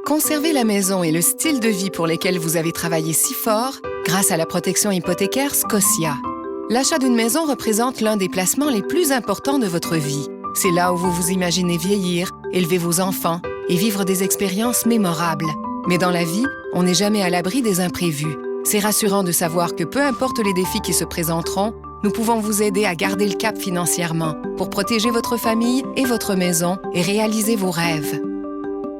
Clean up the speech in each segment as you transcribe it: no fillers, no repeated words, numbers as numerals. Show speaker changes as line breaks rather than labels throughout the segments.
Conservez la maison et le style de vie pour lesquels vous avez travaillé si fort grâce à la protection hypothécaire Scotia. L'achat d'une maison représente l'un des placements les plus importants de votre vie. C'est là où vous vous imaginez vieillir, élever vos enfants et vivre des expériences mémorables. Mais dans la vie, on n'est jamais à l'abri des imprévus. C'est rassurant de savoir que peu importe les défis qui se présenteront, nous pouvons vous aider à garder le cap financièrement pour protéger votre famille et votre maison et réaliser vos rêves.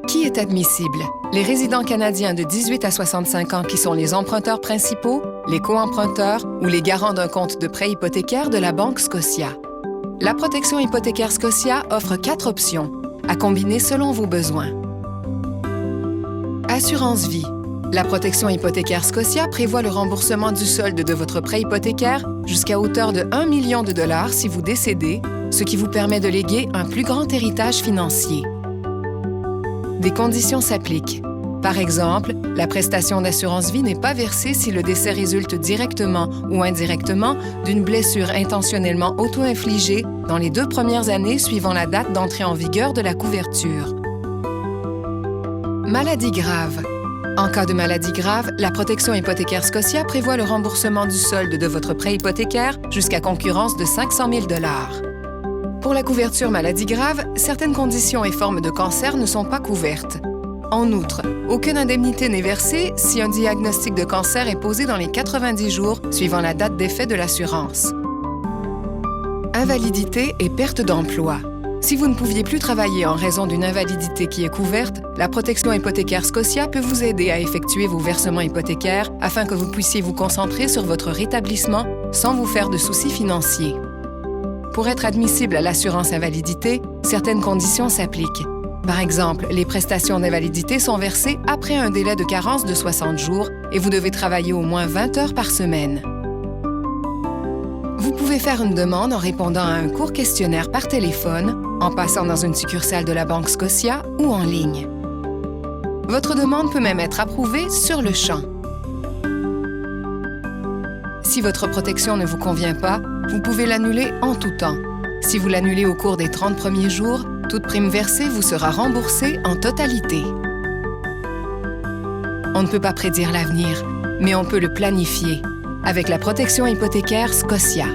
Qui est admissible? Les résidents canadiens de 18 à 65 ans qui sont les emprunteurs principaux, les co-emprunteurs ou les garants d'un compte de prêt hypothécaire de la Banque Scotia. La protection hypothécaire Scotia offre 4 options, à combiner selon vos besoins. Assurance vie. La protection hypothécaire Scotia prévoit le remboursement du solde de votre prêt hypothécaire jusqu'à hauteur de 1 million de dollars si vous décédez, ce qui vous permet de léguer un plus grand héritage financier. Des conditions s'appliquent. Par exemple, la prestation d'assurance vie n'est pas versée si le décès résulte directement ou indirectement d'une blessure intentionnellement auto-infligée dans les 2 premières années suivant la date d'entrée en vigueur de la couverture. Maladie grave. En cas de maladie grave, la protection hypothécaire Scotia prévoit le remboursement du solde de votre prêt hypothécaire jusqu'à concurrence de 500 000 $. Pour la couverture maladie grave, certaines conditions et formes de cancer ne sont pas couvertes. En outre, aucune indemnité n'est versée si un diagnostic de cancer est posé dans les 90 jours suivant la date d'effet de l'assurance. Invalidité et perte d'emploi. Si vous ne pouviez plus travailler en raison d'une invalidité qui est couverte, la protection hypothécaire Scotia peut vous aider à effectuer vos versements hypothécaires afin que vous puissiez vous concentrer sur votre rétablissement sans vous faire de soucis financiers. Pour être admissible à l'assurance invalidité, certaines conditions s'appliquent. Par exemple, les prestations d'invalidité sont versées après un délai de carence de 60 jours et vous devez travailler au moins 20 heures par semaine. Vous pouvez faire une demande en répondant à un court questionnaire par téléphone, en passant dans une succursale de la Banque Scotia ou en ligne. Votre demande peut même être approuvée sur le champ. Si votre protection ne vous convient pas, vous pouvez l'annuler en tout temps. Si vous l'annulez au cours des 30 premiers jours, toute prime versée vous sera remboursée en totalité. On ne peut pas prédire l'avenir, mais on peut le planifier avec la protection hypothécaire Scotia.